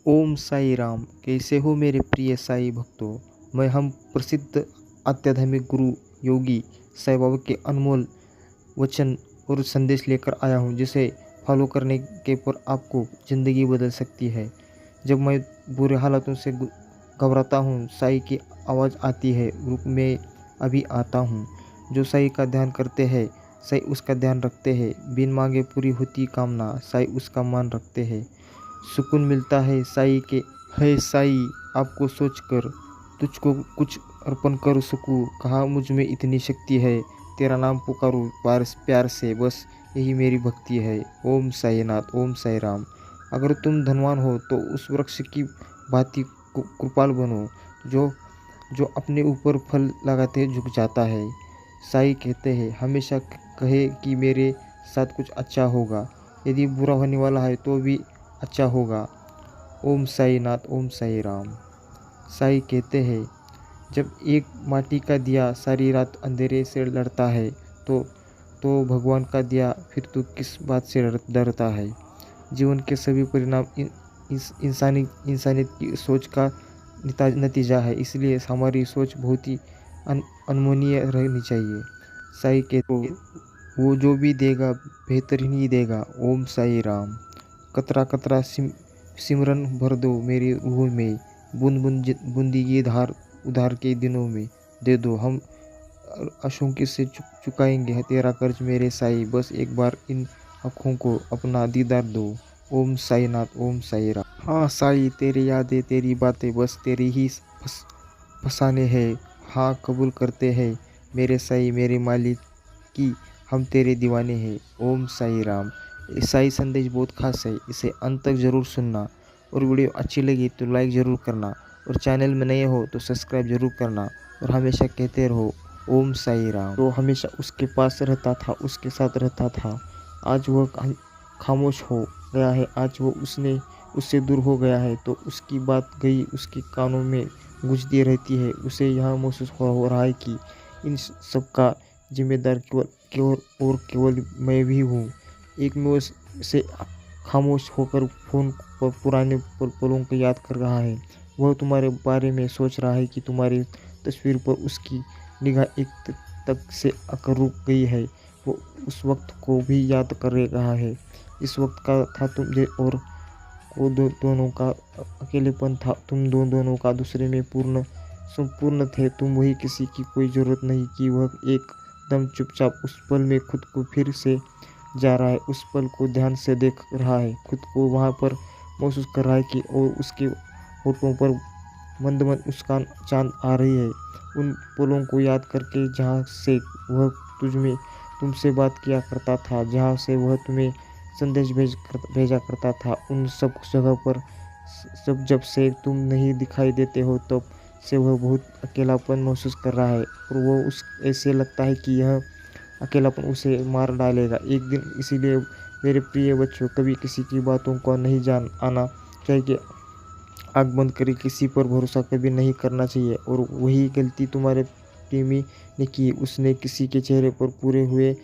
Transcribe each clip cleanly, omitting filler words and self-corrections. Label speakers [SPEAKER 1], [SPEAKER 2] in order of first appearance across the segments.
[SPEAKER 1] ओम साई राम। कैसे हो मेरे प्रिय साई भक्तों। मैं हम प्रसिद्ध आध्यात्मिक गुरु योगी साई बाबा के अनमोल वचन और संदेश लेकर आया हूँ, जिसे फॉलो करने के पर आपको ज़िंदगी बदल सकती है। जब मैं बुरे हालातों से घबराता हूँ, साई की आवाज़ आती है, रुक मैं अभी आता हूँ। जो साई का ध्यान करते हैं, साई उसका ध्यान रखते हैं। बिन मांगे पूरी होती कामना, साई उसका मान रखते हैं। सुकून मिलता है साई के। है साई आपको सोचकर, तुझको कुछ अर्पण कर सकूँ। कहा मुझ में इतनी शक्ति है, तेरा नाम पुकारूँ प्यार से, बस यही मेरी भक्ति है। ओम साईनाथ, ओम साई राम। अगर तुम धनवान हो तो उस वृक्ष की भांति कृपाल बनो, जो जो अपने ऊपर फल लगाते झुक जाता है। साई कहते हैं हमेशा कहे कि मेरे साथ कुछ अच्छा होगा, यदि बुरा होने वाला है तो भी अच्छा होगा। ओम साई नाथ, ओम साई राम। साई कहते हैं जब एक माटी का दिया सारी रात अंधेरे से लड़ता है, तो भगवान का दिया फिर तू किस बात से डरता है। जीवन के सभी परिणाम इंसानियत की सोच का नतीजा है, इसलिए हमारी सोच बहुत ही अनमोनीय रहनी चाहिए। साई के तो वो जो भी देगा बेहतरीन ही देगा। ओम साई राम। कतरा कतरा सिमरन भर दो मेरी रूह में, बूंद बूंद बूंदी की धार उधार के दिनों में दे दो। हम आशंका से चुकाएंगे तेरा कर्ज मेरे साई, बस एक बार इन आँखों को अपना दीदार दो। ओम साई नाथ, ओम साई राम। हाँ साई, तेरी यादें तेरी बातें बस तेरी ही फसाने हैं। हाँ कबूल करते हैं मेरे साई मेरे मालिक की, हम तेरे दीवाने हैं। ओम साई राम। ये साई संदेश बहुत खास है, इसे अंत तक ज़रूर सुनना। और वीडियो अच्छी लगी तो लाइक ज़रूर करना, और चैनल में नए हो तो सब्सक्राइब ज़रूर करना। और हमेशा कहते रहो ओम साई राम। तो हमेशा उसके पास रहता था, उसके साथ रहता था। आज वह खामोश हो गया है, आज वो उससे दूर हो गया है, तो उसकी बात गई उसके कानों में गूंजती रहती है। उसे यह महसूस हो रहा है कि इन सब का जिम्मेदार केवल मैं भी हूँ। एक में से खामोश होकर फ़ोन पर पुराने पलों को याद कर रहा है। वह तुम्हारे बारे में सोच रहा है कि तुम्हारी तस्वीर पर उसकी निगाह एक तक से आकर रुक गई है। वो उस वक्त को भी याद कर रहा है। इस वक्त का था तुम और को दोनों का अकेलेपन था। तुम दोनों का दूसरे में संपूर्ण थे। तुम वही, किसी की कोई ज़रूरत नहीं कि वह एकदम चुपचाप उस पल में खुद को फिर से जा रहा है। उस पल को ध्यान से देख रहा है, खुद को वहाँ पर महसूस कर रहा है कि और उसके होठों पर मंद मंद मुस्कान चांद आ रही है। उन पलों को याद करके जहाँ से वह तुमसे बात किया करता था, जहाँ से वह तुम्हें संदेश भेजा करता था, उन सब जगह पर जब से तुम नहीं दिखाई देते हो तब से वह बहुत अकेलापन महसूस कर रहा है। और वो ऐसे लगता है कि यह अकेलापन उसे मार डालेगा एक दिन। इसीलिए मेरे प्रिय बच्चों, कभी किसी की बातों को नहीं जान आना चाहिए कि आँख बंद करके किसी पर भरोसा कभी नहीं करना चाहिए। और वही गलती तुम्हारे प्रेमी ने की। उसने किसी के चेहरे पर पूरे हुए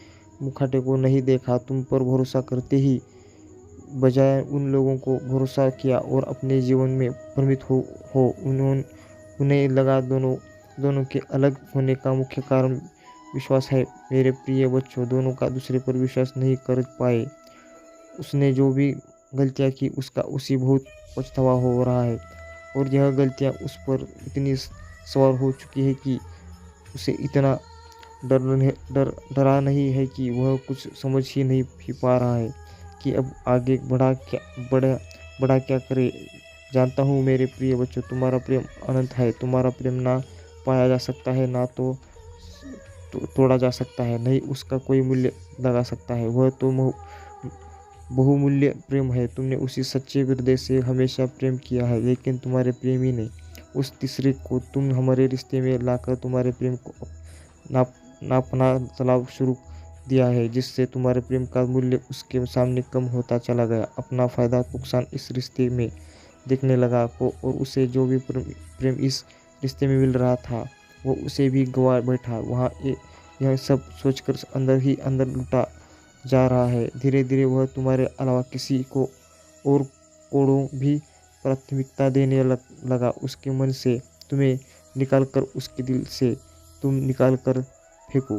[SPEAKER 1] मुखौटे को नहीं देखा, तुम पर भरोसा करते ही बजाय उन लोगों को भरोसा किया और अपने जीवन में भ्रमित हो उन्हें लगा दोनों के अलग होने का मुख्य कारण विश्वास है। मेरे प्रिय बच्चों, दोनों का दूसरे पर विश्वास नहीं कर पाए। उसने जो भी गलतियाँ की उसका उसी बहुत पछतावा हो रहा है। और यह गलतियाँ उस पर इतनी सवार हो चुकी है कि उसे इतना डरा नहीं है कि वह कुछ समझ ही नहीं पा रहा है कि अब आगे बढ़ा क्या करे। जानता हूँ मेरे प्रिय बच्चों, तुम्हारा प्रेम अनंत है। तुम्हारा प्रेम ना पाया जा सकता है, ना तो तोड़ा जा सकता है, नहीं उसका कोई मूल्य लगा सकता है। वह तो बहुमूल्य प्रेम है। तुमने उसी सच्चे हृदय से हमेशा प्रेम किया है, लेकिन तुम्हारे प्रेमी ने उस तीसरे को तुम हमारे रिश्ते में लाकर तुम्हारे प्रेम को नापना तालाब शुरू दिया है, जिससे तुम्हारे प्रेम का मूल्य उसके सामने कम होता चला गया। अपना फ़ायदा नुकसान इस रिश्ते में देखने लगा और उसे जो भी प्रेम इस रिश्ते में मिल रहा था, वो उसे भी गवा बैठा। वहाँ यह सब सोचकर अंदर ही अंदर लुटा जा रहा है। धीरे धीरे वह तुम्हारे अलावा किसी को और कोड़ों भी प्राथमिकता देने लगा, उसके मन से तुम्हें निकाल कर उसके दिल से तुम निकाल कर फेंको।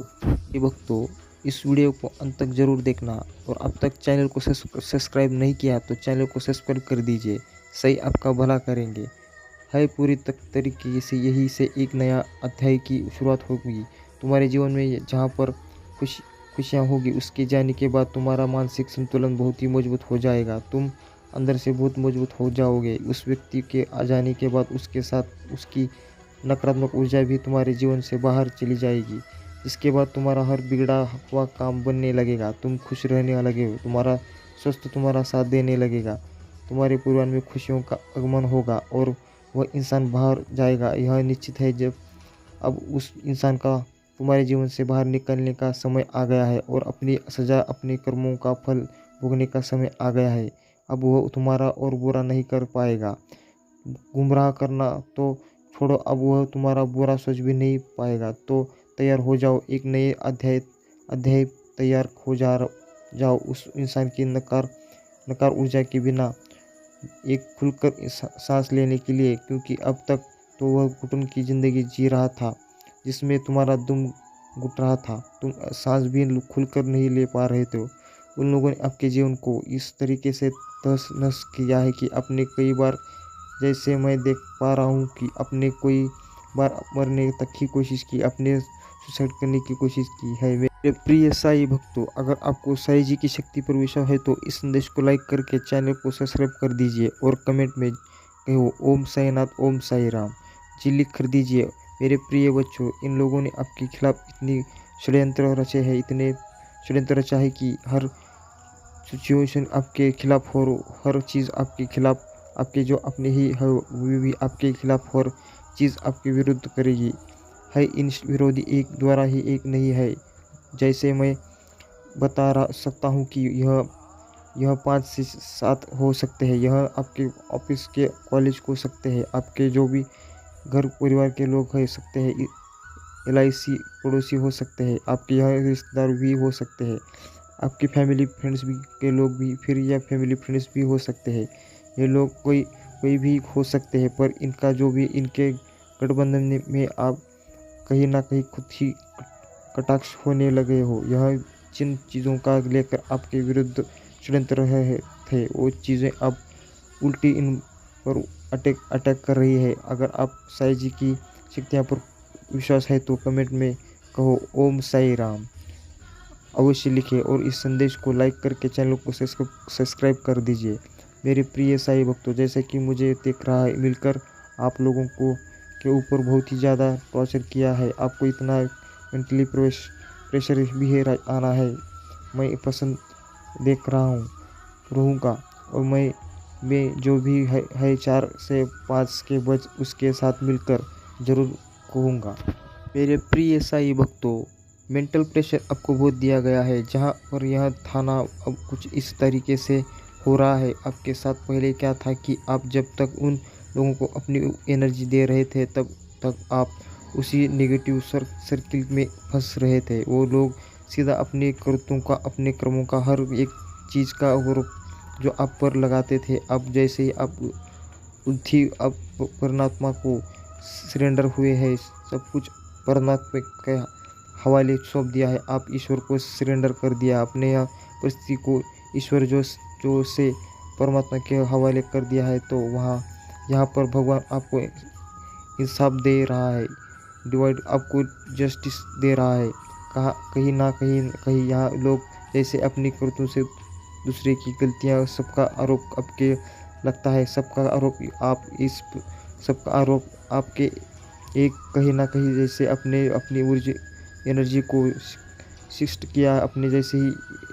[SPEAKER 1] ये भक्तों, इस वीडियो को अंत तक जरूर देखना और अब तक चैनल को सब्सक्राइब नहीं किया तो चैनल को सब्सक्राइब कर दीजिए। सही आपका भला करेंगे। है पूरी तरीके से यही से एक नया अध्याय की शुरुआत होगी तुम्हारे जीवन में, जहाँ पर खुशियाँ होगी। उसके जाने के बाद तुम्हारा मानसिक संतुलन बहुत ही मजबूत हो जाएगा। तुम अंदर से बहुत मजबूत हो जाओगे। उस व्यक्ति के आ जाने के बाद उसके साथ उसकी नकारात्मक ऊर्जा भी तुम्हारे जीवन से बाहर चली जाएगी, जिसके बाद तुम्हारा हर बिगड़ा हुआ काम बनने लगेगा। तुम खुश रहने लगे हो, तुम्हारा स्वास्थ्य तुम्हारा साथ देने लगेगा, तुम्हारे परिवार में खुशियों का आगमन होगा और वह इंसान बाहर जाएगा। यह निश्चित है। जब अब उस इंसान का तुम्हारे जीवन से बाहर निकलने का समय आ गया है और अपनी सजा, अपने कर्मों का फल भोगने का समय आ गया है। अब वह तुम्हारा और बुरा नहीं कर पाएगा। गुमराह करना तो छोड़ो, अब वह तुम्हारा बुरा सोच भी नहीं पाएगा। तो तैयार हो जाओ, एक नए अध्याय तैयार हो जाओ उस इंसान की नकार ऊर्जा के बिना एक खुलकर सांस लेने के लिए, क्योंकि अब तक तो वह घुटन की ज़िंदगी जी रहा था जिसमें तुम्हारा दुम घुट रहा था। तुम सांस भी खुलकर नहीं ले पा रहे थे। उन लोगों ने आपके जीवन को इस तरीके से तहस नहस किया है कि अपने कई बार, जैसे मैं देख पा रहा हूँ कि अपने कोई बार मरने तक की कोशिश की, अपने सुसाइड करने की कोशिश की है। मेरे प्रिय साईं भक्तों, अगर आपको साईं जी की शक्ति पर विश्वास है तो इस संदेश को लाइक करके चैनल को सब्सक्राइब कर दीजिए और कमेंट में कहो ओम साईनाथ, ओम साई राम जी लिख कर दीजिए। मेरे प्रिय बच्चों, इन लोगों ने आपके खिलाफ इतनी षड्यंत्र रचे हैं, इतने षड्यंत्र रचा है कि हर सिचुएशन आपके खिलाफ हो, हर चीज़ आपके खिलाफ, आपके जो अपने ही है वो भी आपके खिलाफ हर चीज़ आपके विरुद्ध करेगी। है इन विरोधी एक द्वारा ही एक नहीं है। जैसे मैं बता सकता हूँ कि यह 5 से 7 हो सकते हैं। यह आपके ऑफिस के कॉलेज हो सकते हैं, आपके जो भी घर परिवार के लोग हो सकते हैं, LIC पड़ोसी हो सकते हैं, आपके यहाँ रिश्तेदार भी हो सकते हैं, आपके फैमिली फ्रेंड्स भी के लोग भी फिर या फैमिली फ्रेंड्स भी हो सकते हैं। ये लोग कोई भी हो सकते हैं, पर इनका जो भी इनके गठबंधन में आप कहीं ना कहीं खुद ही कटाक्ष होने लगे हो। यह जिन चीज़ों का लेकर आपके विरुद्ध षड्यंत्र रहे थे वो चीज़ें अब उल्टी इन पर अटैक कर रही है। अगर आप साईं जी की शक्तियाँ पर विश्वास है तो कमेंट में कहो ओम साई राम अवश्य लिखें और इस संदेश को लाइक करके चैनल को सब्सक्राइब कर दीजिए। मेरे प्रिय साईं भक्तों, जैसे कि मुझे दिख रहा है मिलकर आप लोगों को के ऊपर बहुत ही ज़्यादा टॉर्चर किया है, आपको इतना मेंटली प्रेशर भी है आना है। मैं पसंद देख रहा हूँ रहूँगा और मैं जो भी है 4 से 5 के बज उसके साथ मिलकर ज़रूर कहूँगा। मेरे प्रिय साईं भक्तों, मेंटल प्रेशर आपको बहुत दिया गया है, जहाँ पर यह थाना अब कुछ इस तरीके से हो रहा है। आपके साथ पहले क्या था कि आप जब तक उन लोगों को अपनी एनर्जी दे रहे थे तब तक आप उसी नेगेटिव सर्किल में फंस रहे थे। वो लोग सीधा अपने करतूतों का, अपने कर्मों का, हर एक चीज़ का आरोप जो आप पर लगाते थे। अब जैसे ही आप अब परमात्मा को सरेंडर हुए हैं, सब कुछ परमात्मा के हवाले सौंप दिया है, आप ईश्वर को सरेंडर कर दिया, अपने यहाँ परिस्थिति को ईश्वर जो से परमात्मा के हवाले कर दिया है, तो यहाँ पर भगवान आपको इंसाफ दे रहा है, डिवाइड आपको जस्टिस दे रहा है। कहीं ना कहीं यहाँ लोग जैसे अपनी करतूतों से दूसरे की गलतियाँ, सबका आरोप आपके लगता है, सबका आरोप आपके एक कहीं ना कहीं जैसे अपनी ऊर्जा एनर्जी को शिफ्ट किया, अपने जैसे ही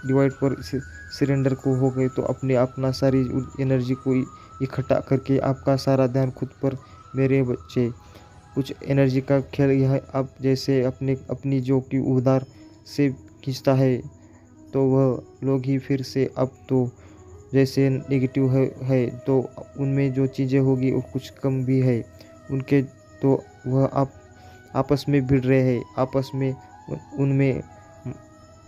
[SPEAKER 1] डिवाइड पर सरेंडर को हो गए तो अपना सारी एनर्जी को इकट्ठा करके आपका सारा ध्यान खुद पर। मेरे बच्चे, कुछ एनर्जी का खेल यह आप जैसे अपनी जो कि उधार से खींचता है तो वह लोग ही फिर से अब तो जैसे नेगेटिव है तो उनमें जो चीज़ें होगी वो कुछ कम भी है उनके, तो वह आप आपस में भिड़ रहे हैं, आपस में उनमें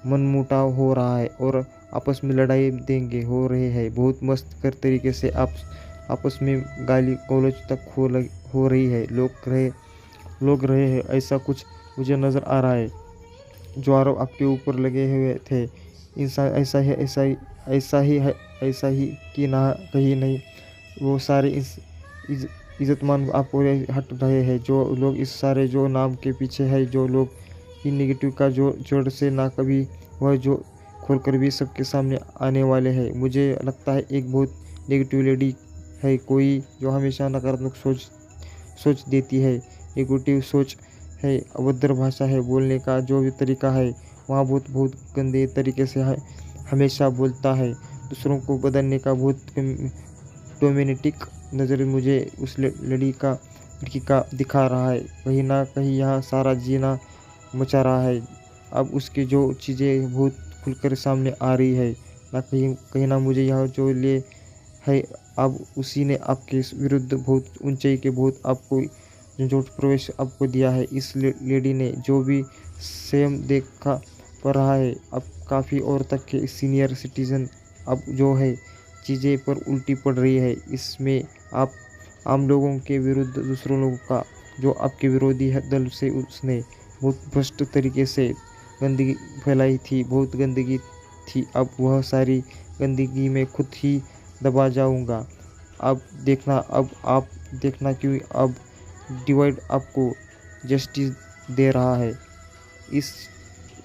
[SPEAKER 1] मनमुटाव हो रहा है और आपस में लड़ाई देंगे हो रहे हैं। बहुत मस्त कर तरीके से आप आपस में गाली गलौज तक हो रही है। लोग रहे हैं, ऐसा कुछ मुझे नज़र आ रहा है। जो आरोप आपके ऊपर लगे हुए थे, इंसान ऐसा ही कि ना कहीं नहीं, वो सारे इज्जतमान आप हट रहे हैं। जो लोग इस सारे जो नाम के पीछे है, जो लोग इन नेगेटिव का जो जड़ से ना कभी वह जो खोलकर भी सबके सामने आने वाले हैं। मुझे लगता है एक बहुत नेगेटिव लेडी है, कोई जो हमेशा नकारात्मक सोच देती है। नेगेटिव सोच है, अभद्र भाषा है, बोलने का जो भी तरीका है वहाँ बहुत गंदे तरीके से है, हमेशा बोलता है। दूसरों को बदलने का बहुत डोमिनेटिक नज़र मुझे उस लड़की का दिखा रहा है। कहीं ना कहीं यहाँ सारा जीना मचा रहा है। अब उसकी जो चीज़ें बहुत खुलकर सामने आ रही है, ना कहीं ना मुझे यह जो ले है, अब उसी ने आपके विरुद्ध बहुत ऊंचाई के बहुत आपको जो प्रवेश आपको दिया है। इस लेडी ने जो भी स्वयं देखा पड़ रहा है, अब काफ़ी और तक के सीनियर सिटीजन अब जो है चीज़ें पर उल्टी पड़ रही है। इसमें आप आम लोगों के विरुद्ध दूसरों लोगों का जो आपके विरोधी है दल से उसने बहुत भ्रष्ट तरीके से गंदगी फैलाई थी, बहुत गंदगी थी। अब वह सारी गंदगी में खुद ही दबा जाऊंगा। अब आप देखना क्यों अब डिवाइड आपको जस्टिस दे रहा है। इस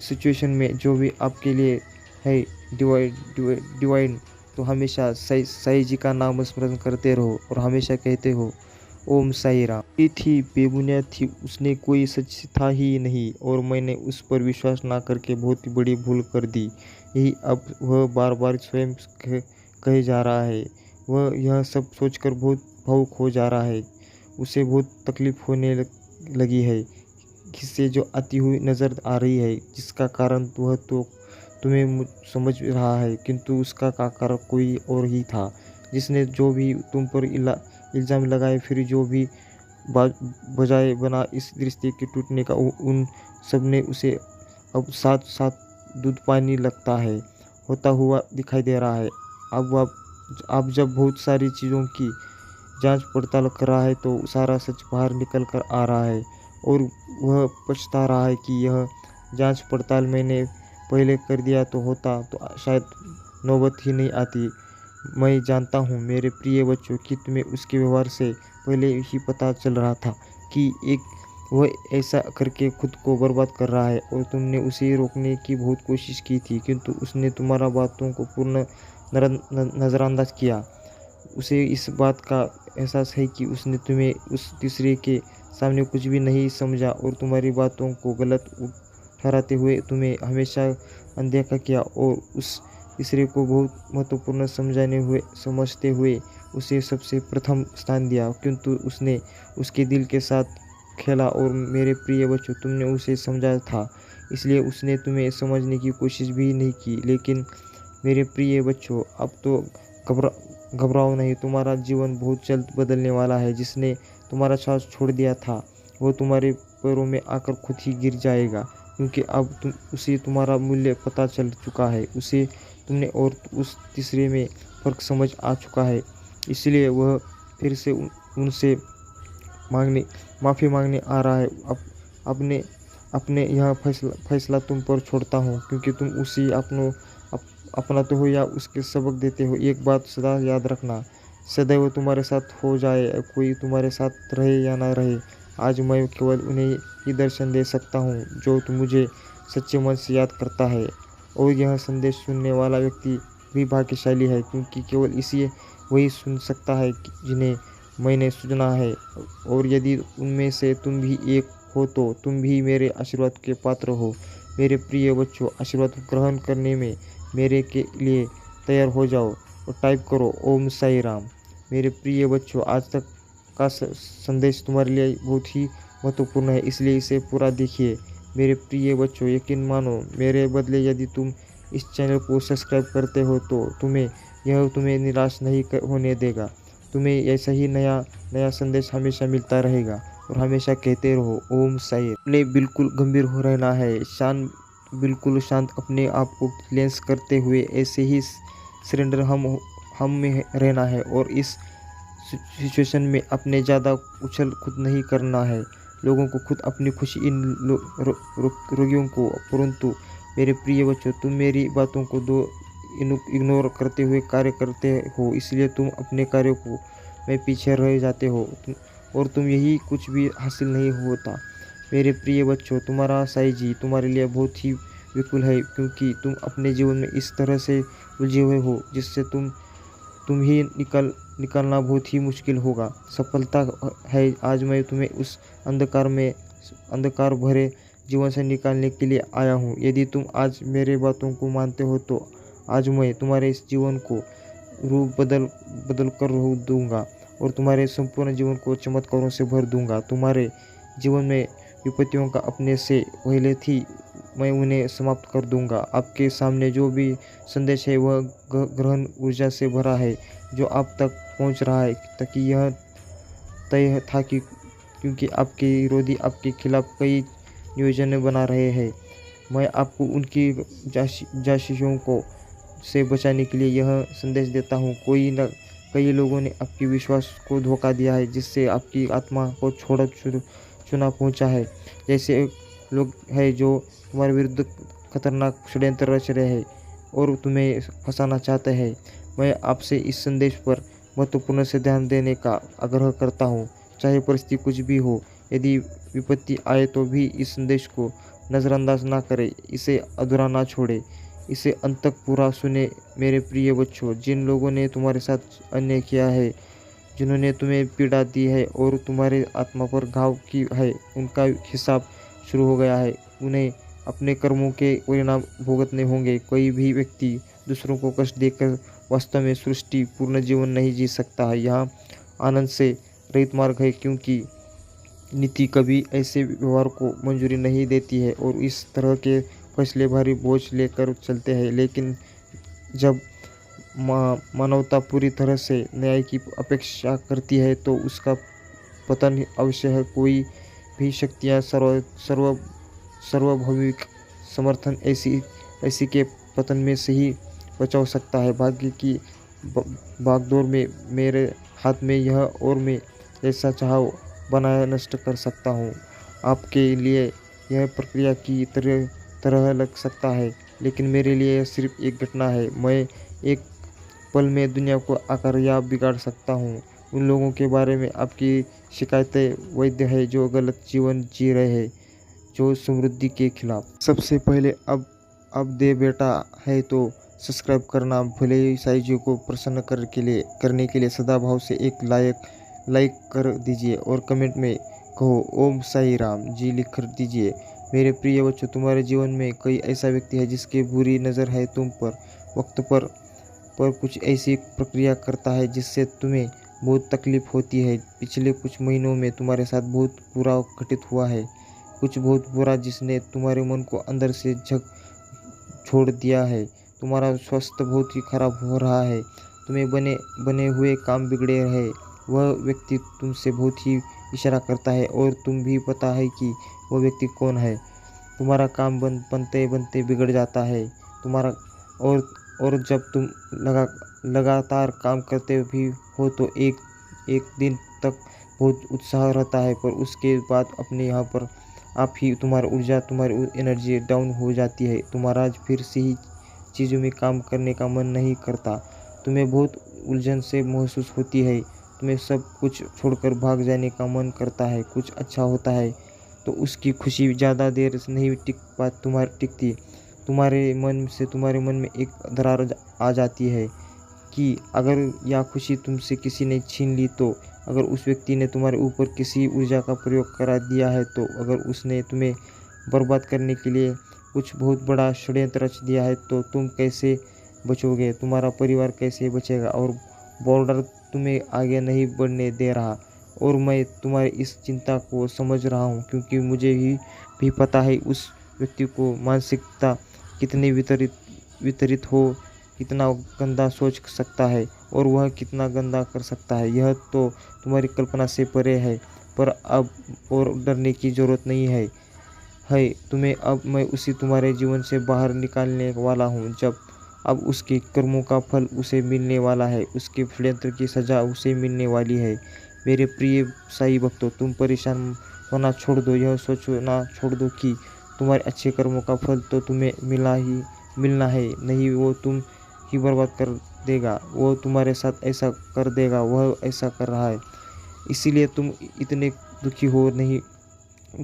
[SPEAKER 1] सिचुएशन में जो भी आपके लिए है डिवाइड तो हमेशा साई जी का नाम स्मरण करते रहो और हमेशा कहते हो ओम साई राम। ये थी बेबुनियाद थी, उसने कोई सच था ही नहीं और मैंने उस पर विश्वास ना करके बहुत ही बड़ी भूल कर दी। यही अब वह बार बार स्वयं कहे जा रहा है। वह यह सब सोचकर बहुत भावुक हो जा रहा है। उसे बहुत तकलीफ होने लगी है, किससे जो आती हुई नज़र आ रही है, जिसका कारण वह तो तुम्हें समझ रहा है, किंतु उसका कारण कोई और ही था। जिसने जो भी तुम पर इल्ज़ाम लगाए, फिर जो भी बजाय बना इस रिश्ते के टूटने का, उन सब ने उसे अब साथ साथ दूध पानी लगता है होता हुआ दिखाई दे रहा है। अब जब बहुत सारी चीज़ों की जांच पड़ताल कर रहा है तो सारा सच बाहर निकल कर आ रहा है और वह पछता रहा है कि यह जांच पड़ताल मैंने पहले कर दिया तो होता तो शायद नौबत ही नहीं आती। मैं जानता हूँ मेरे प्रिय बच्चों कि तुम्हें उसके व्यवहार से पहले ही पता चल रहा था कि वह ऐसा करके खुद को बर्बाद कर रहा है और तुमने उसे रोकने की बहुत कोशिश की थी, किंतु उसने तुम्हारा बातों को पूर्ण नज़रअंदाज किया। उसे इस बात का एहसास है कि उसने तुम्हें उस तीसरे के सामने कुछ भी नहीं समझा और तुम्हारी बातों को गलत ठहराते हुए तुम्हें हमेशा अनदेखा किया और उस तीसरे को बहुत महत्वपूर्ण समझते हुए उसे सबसे प्रथम स्थान दिया, किंतु उसने उसके दिल के साथ खेला। और मेरे प्रिय बच्चों, तुमने उसे समझा था, इसलिए उसने तुम्हें समझने की कोशिश भी नहीं की। लेकिन मेरे प्रिय बच्चों, अब तो घबराओ नहीं, तुम्हारा जीवन बहुत जल्द बदलने वाला है। जिसने तुम्हारा साथ छोड़ दिया था वो तुम्हारे पैरों में आकर खुद ही गिर जाएगा, क्योंकि अब उसे तुम्हारा मूल्य पता चल चुका है। उसे तुमने और उस तीसरे में फ़र्क समझ आ चुका है, इसलिए वह फिर से उनसे माफ़ी मांगने आ रहा है। अपने यह फैसला तुम पर छोड़ता हूँ, क्योंकि तुम उसी अपनाते हो या उसके सबक देते हो। एक बात सदा याद रखना, सदैव तुम्हारे साथ हो जाए, कोई तुम्हारे साथ रहे या ना रहे, आज मैं केवल उन्हें ही दर्शन दे सकता हूँ जो मुझे सच्चे मन से याद करता है। और यह संदेश सुनने वाला व्यक्ति भी भाग्यशाली है, क्योंकि केवल इसी वही सुन सकता है जिन्हें मैंने सुना है। और यदि उनमें से तुम भी एक हो तो तुम भी मेरे आशीर्वाद के पात्र हो। मेरे प्रिय बच्चों, आशीर्वाद ग्रहण करने में मेरे के लिए तैयार हो जाओ और टाइप करो ओम साई राम। मेरे प्रिय बच्चों, आज तक का संदेश तुम्हारे लिए बहुत ही महत्वपूर्ण है, इसलिए इसे पूरा देखिए। मेरे प्रिय बच्चों, यकीन मानो मेरे बदले यदि तुम इस चैनल को सब्सक्राइब करते हो तो तुम्हें निराश नहीं होने देगा। तुम्हें ऐसा ही नया संदेश हमेशा मिलता रहेगा और हमेशा कहते रहो ओम साई। अपने बिल्कुल गंभीर हो रहना है, बिल्कुल शांत अपने आप को क्लेंस करते हुए ऐसे ही सरेंडर हम में रहना है और इस सिचुएशन में अपने ज़्यादा उछल खुद नहीं करना है लोगों को खुद अपनी खुशी इन रोगियों को। परंतु मेरे प्रिय बच्चों, तुम मेरी बातों को इग्नोर करते हुए कार्य करते हो, इसलिए तुम अपने कार्यों को में पीछे रह जाते हो और तुम यही कुछ भी हासिल नहीं होता। मेरे प्रिय बच्चों, तुम्हारा साईं जी तुम्हारे लिए बहुत ही विपुल है, क्योंकि तुम अपने जीवन में इस तरह से उलझे हुए हो जिससे तुम ही निकलना बहुत ही मुश्किल होगा। सफलता है आज मैं तुम्हें उस अंधकार भरे जीवन से निकालने के लिए आया हूँ। यदि तुम आज मेरे बातों को मानते हो तो आज मैं तुम्हारे इस जीवन को रूप बदल कर दूंगा और तुम्हारे संपूर्ण जीवन को चमत्कारों से भर दूंगा। तुम्हारे जीवन में विपत्तियों का अपने से पहले थी मैं उन्हें समाप्त कर दूंगा। आपके सामने जो भी संदेश है वह ग्रहण ऊर्जा से भरा है जो आप तक पहुंच रहा है, ताकि यह तय था कि क्योंकि आपके विरोधी आपके खिलाफ कई योजनाएं बना रहे हैं। मैं आपको उनकी जासूसियों को से बचाने के लिए यह संदेश देता हूँ। कई लोगों ने आपके विश्वास को धोखा दिया है, जिससे आपकी आत्मा को चुना पहुँचा है। जैसे लोग हैं जो तुम्हारे विरुद्ध खतरनाक षड्यंत्र रच रहे हैं और तुम्हें फंसाना चाहते हैं। मैं आपसे इस संदेश पर महत्वपूर्ण से ध्यान देने का आग्रह करता हूँ, चाहे परिस्थिति कुछ भी हो। यदि विपत्ति आए तो भी इस संदेश को नज़रअंदाज ना करें, इसे अधूरा ना छोड़े, इसे अंत तक पूरा सुने। मेरे प्रिय बच्चों, जिन लोगों ने तुम्हारे साथ अन्याय किया है, जिन्होंने तुम्हें पीड़ा दी है और तुम्हारे आत्मा पर घाव की है, उनका हिसाब शुरू हो गया है। उन्हें अपने कर्मों के परिणाम भुगतने होंगे। कोई भी व्यक्ति दूसरों को कष्ट देकर वास्तव में सृष्टि पूर्ण जीवन नहीं जी सकता है। यहाँ आनंद से रहित मार्ग है, क्योंकि नीति कभी ऐसे व्यवहार को मंजूरी नहीं देती है और इस तरह के फैसले भारी बोझ लेकर चलते हैं। लेकिन जब मानवता पूरी तरह से न्याय की अपेक्षा करती है तो उसका पतन अवश्य है। कोई भी शक्तियाँ सार्वभौमिक समर्थन ऐसी के पतन में से ही बचाव सकता है। भाग्य की भागदौड़ में मेरे हाथ में यह और मैं जैसा चाहो बनाया नष्ट कर सकता हूँ। आपके लिए यह प्रक्रिया की तरह लग सकता है, लेकिन मेरे लिए यह सिर्फ एक घटना है। मैं एक पल में दुनिया को आकार या बिगाड़ सकता हूँ। उन लोगों के बारे में आपकी शिकायतें वैध है जो गलत जीवन जी रहे हैं, जो समृद्धि के खिलाफ। सबसे पहले अब दे बेटा है तो सब्सक्राइब करना भले ही साईं जी को प्रसन्न करने के लिए सदाभाव से एक लाइक कर दीजिए और कमेंट में कहो ओम साई राम जी लिख कर दीजिए। मेरे प्रिय बच्चों, तुम्हारे जीवन में कोई ऐसा व्यक्ति है जिसकी बुरी नज़र है तुम पर, वक्त पर कुछ ऐसी प्रक्रिया करता है जिससे तुम्हें बहुत तकलीफ होती है। पिछले कुछ महीनों में तुम्हारे साथ बहुत बुरा घटित हुआ है, कुछ बहुत बुरा जिसने तुम्हारे मन को अंदर से छोड़ दिया है। तुम्हारा स्वास्थ्य बहुत ही खराब हो रहा है, तुम्हें बने हुए काम बिगड़े रहे। वह व्यक्ति तुमसे बहुत ही इशारा करता है और तुम भी पता है कि वह व्यक्ति कौन है। तुम्हारा काम बनते बनते बिगड़ जाता है तुम्हारा और जब तुम लगातार काम करते भी हो तो एक दिन तक बहुत उत्साह रहता है, पर उसके बाद अपने यहाँ पर आप ही तुम्हारी एनर्जी डाउन हो जाती है। तुम्हारा फिर से ही चीज़ों में काम करने का मन नहीं करता, तुम्हें बहुत उलझन से महसूस होती है, तुम्हें सब कुछ छोड़कर भाग जाने का मन करता है। कुछ अच्छा होता है तो उसकी खुशी ज़्यादा देर नहीं टिकती। तुम्हारे मन में एक दरार आ जाती है कि अगर यह खुशी तुमसे किसी ने छीन ली तो, अगर उस व्यक्ति ने तुम्हारे ऊपर किसी ऊर्जा का प्रयोग करा दिया है तो, अगर उसने तुम्हें बर्बाद करने के लिए कुछ बहुत बड़ा षड्यंत्र रच दिया है तो तुम कैसे बचोगे? तुम्हारा परिवार कैसे बचेगा? और बॉर्डर तुम्हें आगे नहीं बढ़ने दे रहा। और मैं तुम्हारी इस चिंता को समझ रहा हूँ, क्योंकि मुझे भी पता है उस व्यक्ति को मानसिकता कितनी वितरित हो, कितना गंदा सोच सकता है और वह कितना गंदा कर सकता है, यह तो तुम्हारी कल्पना से परे है। पर अब और डरने की ज़रूरत नहीं है तुम्हें। अब मैं उसी तुम्हारे जीवन से बाहर निकालने वाला हूँ। जब अब उसके कर्मों का फल उसे मिलने वाला है, उसके षड्यंत्र की सजा उसे मिलने वाली है। मेरे प्रिय साईं भक्तों, तुम परेशान होना छोड़ दो, यह सोचना छोड़ दो कि तुम्हारे अच्छे कर्मों का फल तो तुम्हें मिलना है, नहीं वो तुम ही बर्बाद कर देगा। वो तुम्हारे साथ ऐसा कर देगा, वह ऐसा कर रहा है। इसीलिए तुम इतने दुखी हो नहीं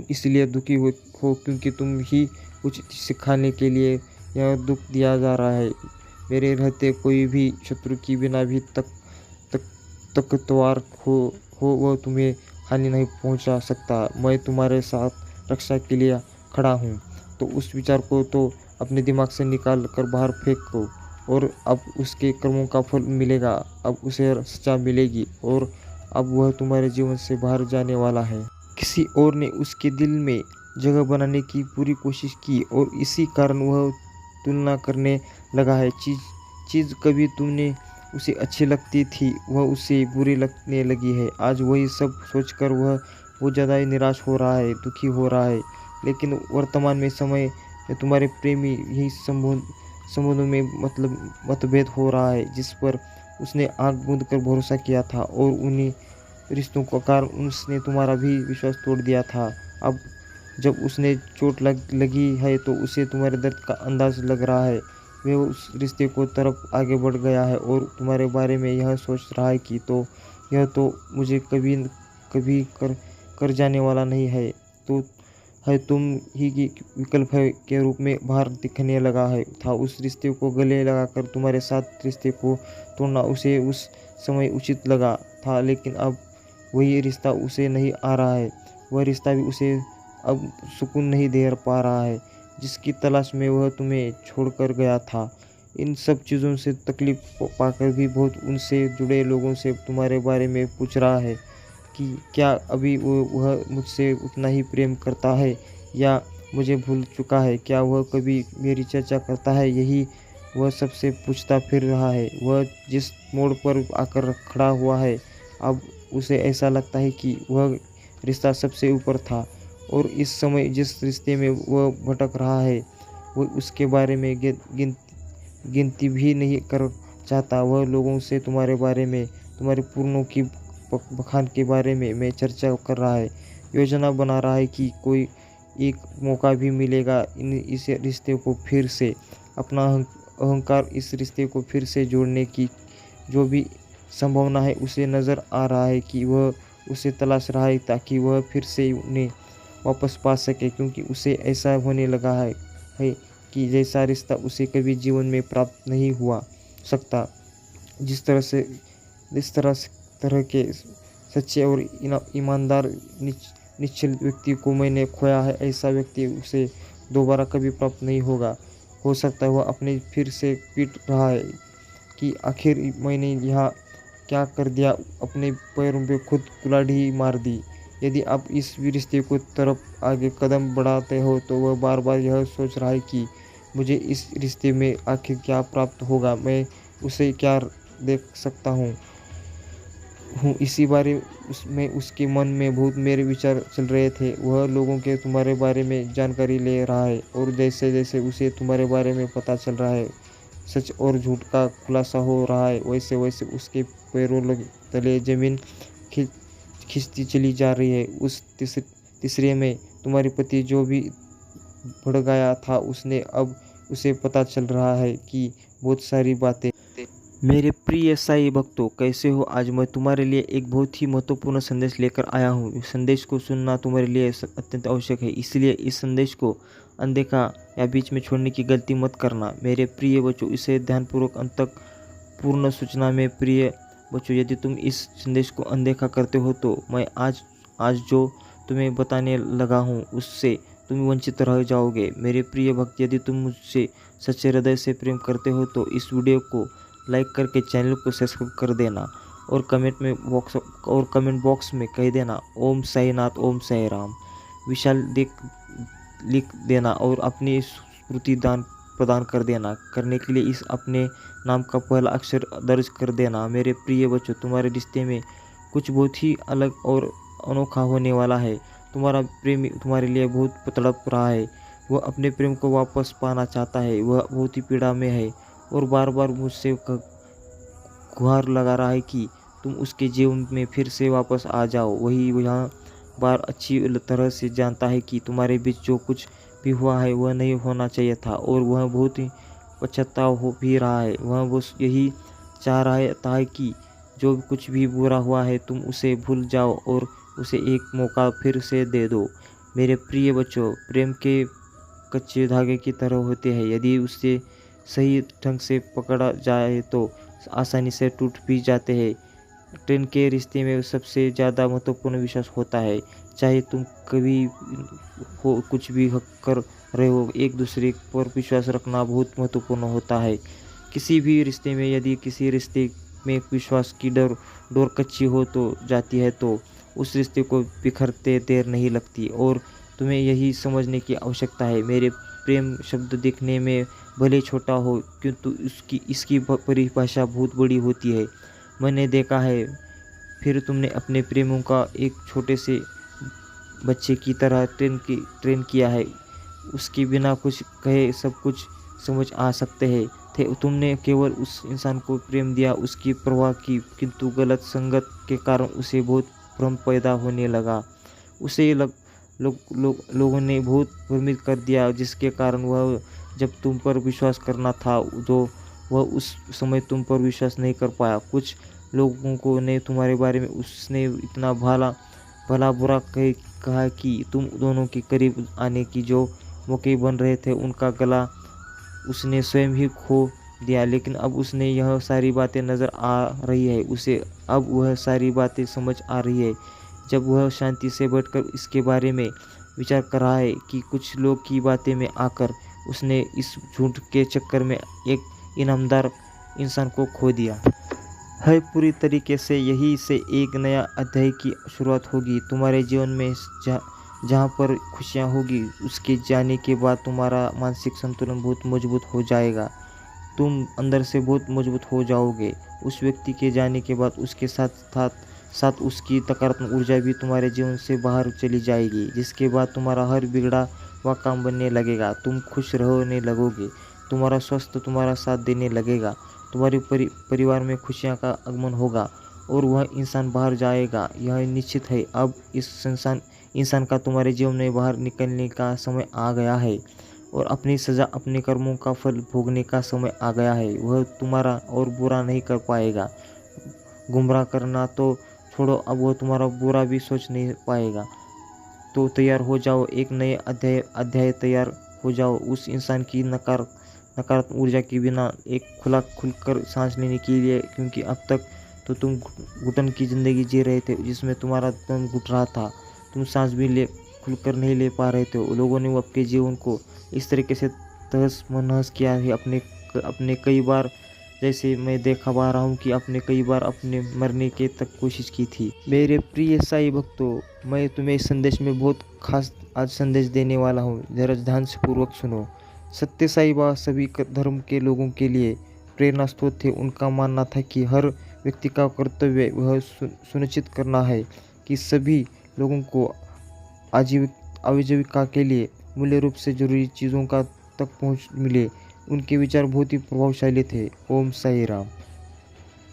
[SPEAKER 1] इसलिए दुखी हो क्योंकि तुम ही कुछ सिखाने के लिए यह दुख दिया जा रहा है। मेरे रहते कोई भी शत्रु की बिना भी तक तकतवार हो वह तुम्हें हानि नहीं पहुंचा सकता। मैं तुम्हारे साथ रक्षा के लिए खड़ा हूँ। तो उस विचार को तो अपने दिमाग से निकाल कर बाहर फेंको, और अब उसके कर्मों का फल मिलेगा, अब उसे सजा मिलेगी, और अब वह तुम्हारे जीवन से बाहर जाने वाला है। किसी और ने उसके दिल में जगह बनाने की पूरी कोशिश की, और इसी कारण वह तुलना करने लगा है। चीज़ कभी तुमने उसे अच्छी लगती थी, वह उसे बुरी लगने लगी है। आज वही सब सोचकर वह बहुत ज़्यादा निराश हो रहा है, दुखी हो रहा है। लेकिन वर्तमान में समय में तुम्हारे प्रेमी यही संबंधों में मतभेद हो रहा है, जिस पर उसने आंख मूंद कर भरोसा किया था, और उन्हीं रिश्तों का कारण उसने तुम्हारा भी विश्वास तोड़ दिया था। अब जब उसने चोट लगी है तो उसे तुम्हारे दर्द का अंदाज लग रहा है। वह उस रिश्ते को तरफ आगे बढ़ गया है और तुम्हारे बारे में यह सोच रहा है कि यह तो मुझे कभी कर जाने वाला नहीं है, तो है तुम ही की विकल्प है के रूप में बाहर दिखने लगा है था। उस रिश्ते को गले लगाकर तुम्हारे साथ रिश्ते को तोड़ना उसे उस समय उचित लगा था, लेकिन अब वही रिश्ता उसे नहीं आ रहा है। वह रिश्ता भी उसे अब सुकून नहीं दे पा रहा है, जिसकी तलाश में वह तुम्हें छोड़कर गया था। इन सब चीज़ों से तकलीफ पाकर भी बहुत उनसे जुड़े लोगों से तुम्हारे बारे में पूछ रहा है कि क्या अभी वह मुझसे उतना ही प्रेम करता है, या मुझे भूल चुका है। क्या वह कभी मेरी चर्चा करता है, यही वह सबसे पूछता फिर रहा है। वह जिस मोड़ पर आकर खड़ा हुआ है, अब उसे ऐसा लगता है कि वह रिश्ता सबसे ऊपर था, और इस समय जिस रिश्ते में वह भटक रहा है वो उसके बारे में गिनती भी नहीं कर चाहता। वह लोगों से तुम्हारे बारे में, तुम्हारे पूर्णों की बखान के बारे में चर्चा कर रहा है, योजना बना रहा है कि कोई एक मौका भी मिलेगा इस रिश्ते को फिर से अपना अहंकार इस रिश्ते को फिर से जोड़ने की जो भी संभावना है उसे नज़र आ रहा है कि वह उसे तलाश रहा है, ताकि वह फिर से उन्हें वापस पा सके। क्योंकि उसे ऐसा होने लगा है कि जैसा रिश्ता उसे कभी जीवन में प्राप्त नहीं हुआ सकता। जिस तरह के सच्चे और ईमानदार निश्चल व्यक्ति को मैंने खोया है, ऐसा व्यक्ति उसे दोबारा कभी प्राप्त नहीं होगा। हो सकता है वह अपने फिर से पीट रहा है कि आखिर मैंने यहाँ क्या कर दिया, अपने पैरों पे खुद कुल्हाड़ी मार दी। यदि आप इस रिश्ते को तरफ आगे कदम बढ़ाते हो तो वह बार बार यह सोच रहा है कि मुझे इस रिश्ते में आखिर क्या प्राप्त होगा, मैं उसे क्या देख सकता हूँ। इसी बारे में उसके मन में बहुत मेरे विचार चल रहे थे। वह लोगों के तुम्हारे बारे में जानकारी ले रहा है, और जैसे जैसे उसे तुम्हारे बारे में पता चल रहा है, सच और झूठ का खुलासा हो रहा है, वैसे वैसे उसके पैरों तले जमीन खिंचती चली जा रही है। उस तीसरे में तुम्हारे पति जो भी बढ़ गया था, उसे पता चल रहा है कि बहुत सारी बातें। मेरे प्रिय साईं भक्तों, कैसे हो? आज मैं तुम्हारे लिए एक बहुत ही महत्वपूर्ण संदेश लेकर आया हूँ। इस संदेश को सुनना तुम्हारे लिए अत्यंत आवश्यक है, इसलिए इस संदेश को अनदेखा या बीच में छोड़ने की गलती मत करना। मेरे प्रिय बच्चों, इसे ध्यानपूर्वक अंत तक पूर्ण सूचना में प्रिय बच्चों, यदि तुम इस संदेश को अनदेखा करते हो तो मैं आज जो तुम्हें बताने लगा हूँ उससे तुम वंचित रह जाओगे। मेरे प्रिय भक्त, यदि तुम मुझसे सच्चे हृदय से प्रेम करते हो तो इस वीडियो को लाइक करके चैनल को सब्सक्राइब कर देना, और कमेंट बॉक्स में कह देना ओम साईनाथ, ओम साई राम विशाल लिख देना, और अपनी स्मृति दान प्रदान कर देना। करने के लिए इस अपने नाम का पहला अक्षर दर्ज कर देना। मेरे प्रिय बच्चों, तुम्हारे रिश्ते में कुछ बहुत ही अलग और अनोखा होने वाला है। तुम्हारा प्रेमी तुम्हारे लिए बहुत तड़प रहा है, वह अपने प्रेम को वापस पाना चाहता है, वह बहुत ही पीड़ा में है। और बार बार मुझसे गुहार लगा रहा है कि तुम उसके जीवन में फिर से वापस आ जाओ। वही यहाँ बार अच्छी तरह से जानता है कि तुम्हारे बीच जो कुछ भी हुआ है वह नहीं होना चाहिए था, और वह बहुत ही पश्चाताप हो भी रहा है। वह बस यही चाह रहा है कि जो कुछ भी बुरा हुआ है तुम उसे भूल जाओ और उसे एक मौका फिर से दे दो। मेरे प्रिय बच्चों, प्रेम के कच्चे धागे की तरह होते हैं। यदि उससे सही ढंग से पकड़ा जाए तो आसानी से टूट भी जाते हैं। ट्रेन के रिश्ते में सबसे ज़्यादा महत्वपूर्ण विश्वास होता है। चाहे तुम कभी हो कुछ भी कर रहे हो, एक दूसरे पर विश्वास रखना बहुत महत्वपूर्ण होता है। किसी भी रिश्ते में यदि किसी रिश्ते में विश्वास की डोर कच्ची हो तो जाती है तो उस रिश्ते को बिखरते देर नहीं लगती। और तुम्हें यही समझने की आवश्यकता है, मेरे प्रेम शब्द दिखने में भले छोटा हो किंतु इसकी परिभाषा बहुत बड़ी होती है। मैंने देखा है फिर तुमने अपने प्रेमों का एक छोटे से बच्चे की तरह ट्रेन किया है। उसके बिना कुछ कहे सब कुछ समझ आ सकते हैं थे। तुमने केवल उस इंसान को प्रेम दिया, उसकी परवाह की, किंतु गलत संगत के कारण उसे बहुत भ्रम पैदा होने लगा। उसे लोगों ने बहुत भ्रमित कर दिया, जिसके कारण वह जब तुम पर विश्वास करना था जो वह उस समय तुम पर विश्वास नहीं कर पाया। कुछ लोगों को ने तुम्हारे बारे में उसने इतना भला बुरा कहा कि तुम दोनों के करीब आने की जो मौके बन रहे थे उनका गला उसने स्वयं ही खो दिया। लेकिन अब उसने यह सारी बातें नज़र आ रही है, उसे अब वह सारी बातें समझ आ रही है। जब वह शांति से बैठकर इसके बारे में विचार कर रहा है कि कुछ लोग की बातें में आकर उसने इस झूठ के चक्कर में एक ईनामदार इंसान को खो दिया है। पूरी तरीके से यही से एक नया अध्याय की शुरुआत होगी तुम्हारे जीवन में। जहाँ पर खुशियाँ होगी उसके जाने के बाद तुम्हारा मानसिक संतुलन बहुत मजबूत हो जाएगा। तुम अंदर से बहुत मजबूत हो जाओगे। उस व्यक्ति के जाने के बाद उसके साथ उसकी नकारात्मक ऊर्जा भी तुम्हारे जीवन से बाहर चली जाएगी, जिसके बाद तुम्हारा हर बिगड़ा हुआ काम बनने लगेगा। तुम खुश रहने लगोगे, तुम्हारा स्वास्थ्य तुम्हारा साथ देने लगेगा, तुम्हारे परिवार में खुशियाँ का आगमन होगा और वह इंसान बाहर जाएगा। यह निश्चित है। अब इस इंसान का तुम्हारे जीवन में बाहर निकलने का समय आ गया है और अपनी सज़ा, अपने कर्मों का फल भोगने का समय आ गया है। वह तुम्हारा और बुरा नहीं कर पाएगा। गुमराह करना तो छोड़ो, अब वह तुम्हारा बुरा भी सोच नहीं पाएगा। तो तैयार हो जाओ, एक नए अध्याय तैयार हो जाओ। उस इंसान की नकारात्मक ऊर्जा के बिना एक खुलकर सांस लेने के लिए, क्योंकि अब तक तो तुम घुटन की ज़िंदगी जी रहे थे जिसमें तुम्हारा दम घुट रहा था। तुम सांस भी खुलकर नहीं ले पा रहे थे। लोगों ने आपके जीवन को इस तरीके से तहस मनहस किया है अपने कई बार, जैसे मैं देखा पा रहा हूँ कि आपने कई बार अपने मरने के तक कोशिश की थी। मेरे प्रिय साईं भक्तों, मैं तुम्हें इस संदेश में बहुत खास आज संदेश देने वाला हूँ। जरा ध्यान से पूर्वक सुनो। सत्य साईं बाबा सभी धर्म के लोगों के लिए प्रेरणा स्रोत थे। उनका मानना था कि हर व्यक्ति का कर्तव्य वह सुनिश्चित करना है कि सभी लोगों को आजीविका के लिए मूल्य रूप से जरूरी चीज़ों का तक पहुँच मिले। उनके विचार बहुत ही प्रभावशाली थे। ओम साई राम।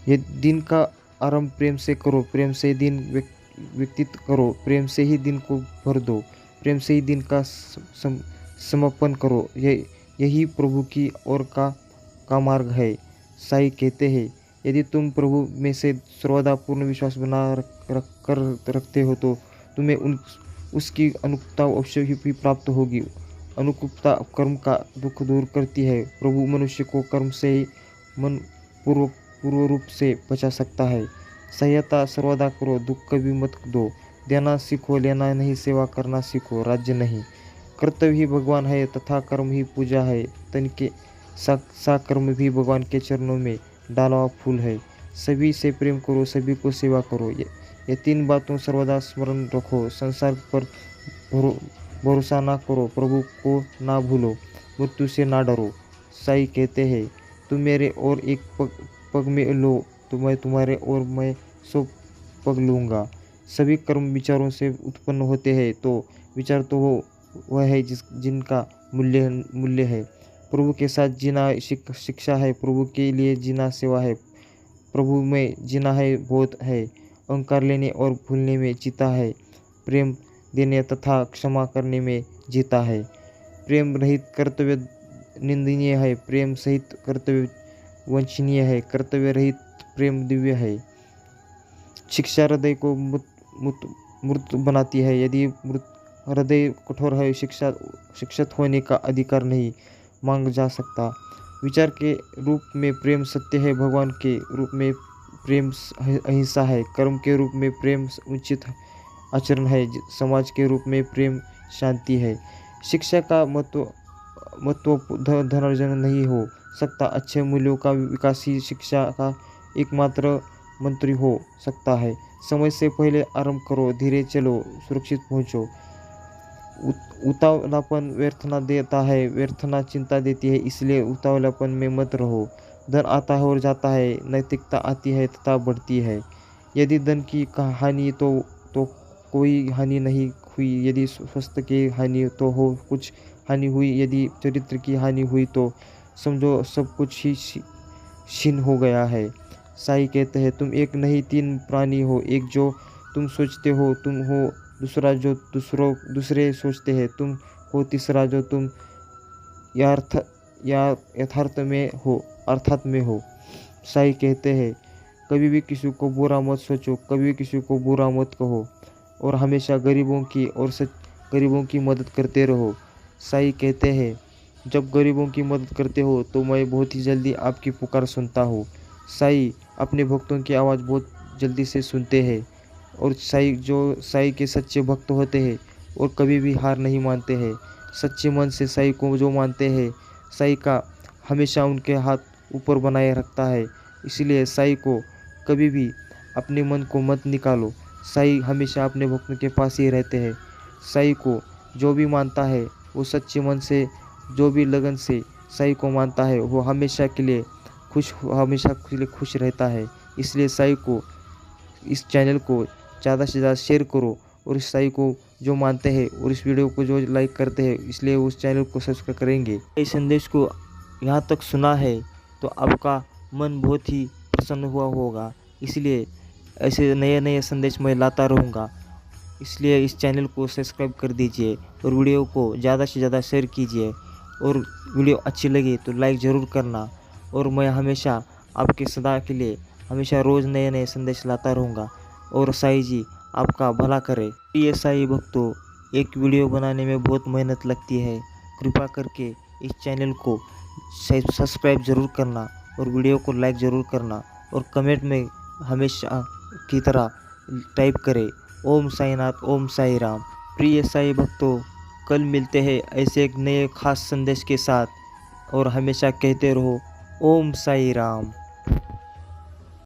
[SPEAKER 1] ये दिन का आरंभ प्रेम से करो, प्रेम से दिन व्यतीत करो, प्रेम से ही दिन को भर दो, प्रेम से ही दिन का समापन करो। यही प्रभु की ओर का मार्ग है। साई कहते हैं, यदि तुम प्रभु में से सर्वदा पूर्ण विश्वास बना रखते हो तो तुम्हें उसकी अनुकूलता अवश्य ही प्राप्त होगी। अनुकूलता कर्म का दुख दूर करती है। प्रभु मनुष्य को कर्म से ही मन पूर्व रूप से बचा सकता है। सहायता सर्वदा करो, दुख कभी मत दो। देना सीखो, लेना नहीं, सेवा करना सीखो, राज्य नहीं। कर्तव्य ही भगवान है तथा कर्म ही पूजा है। तन के सा कर्म भी भगवान के चरणों में डाला हुआ फूल है। सभी से प्रेम करो, सभी को सेवा करो। ये तीन बातों सर्वदा स्मरण रखो। संसार पर भरोसा ना करो, प्रभु को ना भूलो, मृत्यु से ना डरो। साई कहते हैं, तुम मेरे और एक पग में लो तो मैं तुम्हारे और मैं 100 पग लूँगा। सभी कर्म विचारों से उत्पन्न होते हैं, तो विचार तो वह है जिनका मूल्य है। प्रभु के साथ जीना शिक्षा है, प्रभु के लिए जीना सेवा है, प्रभु में जीना है बोध है, अहंकार लेने और भूलने में जीता है, प्रेम देने तथा क्षमा करने में जीता है। प्रेम रहित कर्तव्य निंदनीय है, प्रेम सहित कर्तव्य वंचनीय है, कर्तव्य रहित प्रेम दिव्य है। शिक्षा हृदय को मूर्त बनाती है। यदि हृदय कठोर है, शिक्षित होने का अधिकार नहीं मांग जा सकता। विचार के रूप में प्रेम सत्य है, भगवान के रूप में प्रेम अहिंसा है, कर्म के रूप में प्रेम उचित आचरण है, समाज के रूप में प्रेम शांति है। शिक्षा का महत्व धनार्जन नहीं हो सकता। अच्छे मूल्यों का विकास ही शिक्षा का एकमात्र मंत्री हो सकता है। समय से पहले आरंभ करो, धीरे चलो, सुरक्षित पहुँचो। उतावलापन व्यर्थना देता है, व्यर्थना चिंता देती है, इसलिए उतावलापन में मत रहो। धन आता है और जाता है, नैतिकता आती है तथा बढ़ती है। यदि धन की हानि तो कोई हानि नहीं हुई, यदि स्वास्थ्य की हानि तो हो कुछ हानि हुई, यदि चरित्र की हानि हुई तो समझो सब कुछ ही क्षीण हो गया है। साई कहते हैं, तुम एक नहीं 3 प्राणी हो, एक जो तुम सोचते हो तुम हो, दूसरा जो दूसरे सोचते हैं तुम हो, तीसरा जो तुम यथार्थ में हो, अर्थात में हो। साई कहते हैं, कभी भी किसी को बुरा मत सोचो, कभी भी किसी को बुरा मत कहो और हमेशा गरीबों की मदद करते रहो। साई कहते हैं, जब गरीबों की मदद करते हो तो मैं बहुत ही जल्दी आपकी पुकार सुनता हूँ। साई अपने भक्तों की आवाज़ बहुत जल्दी से सुनते हैं और साई के सच्चे भक्त होते हैं और कभी भी हार नहीं मानते हैं। सच्चे मन से साई को जो मानते हैं, साई का हमेशा उनके हाथ ऊपर बनाए रखता है। इसलिए साई को कभी भी अपने मन को मत निकालो। साई हमेशा अपने भक्तों के पास ही रहते हैं। साई को जो भी मानता है वो सच्चे मन से, जो भी लगन से साई को मानता है, वो हमेशा के लिए खुश रहता है। इसलिए साई को, इस चैनल को ज़्यादा से ज़्यादा शेयर करो और इस साई को जो मानते हैं और इस वीडियो को जो लाइक करते हैं, इसलिए उस चैनल को सब्सक्राइब करेंगे। इस संदेश को यहाँ तक सुना है तो आपका मन बहुत ही प्रसन्न हुआ होगा। इसलिए ऐसे नए नए संदेश मैं लाता रहूँगा। इसलिए इस चैनल को सब्सक्राइब कर दीजिए और वीडियो को ज़्यादा से ज़्यादा शेयर कीजिए और वीडियो अच्छी लगी तो लाइक ज़रूर करना। और मैं हमेशा आपके सदा के लिए हमेशा रोज़ नए नए संदेश लाता रहूँगा और साई जी आपका भला करे। प्रिय साई भक्तों, एक वीडियो बनाने में बहुत मेहनत लगती है। कृपा करके इस चैनल को सब्सक्राइब ज़रूर करना और वीडियो को लाइक ज़रूर करना और कमेंट में हमेशा की तरह टाइप करें, ओम साईनाथ, ओम साई राम। प्रिय साई भक्तों, कल मिलते हैं ऐसे एक नए खास संदेश के साथ और हमेशा कहते रहो ओम साई राम।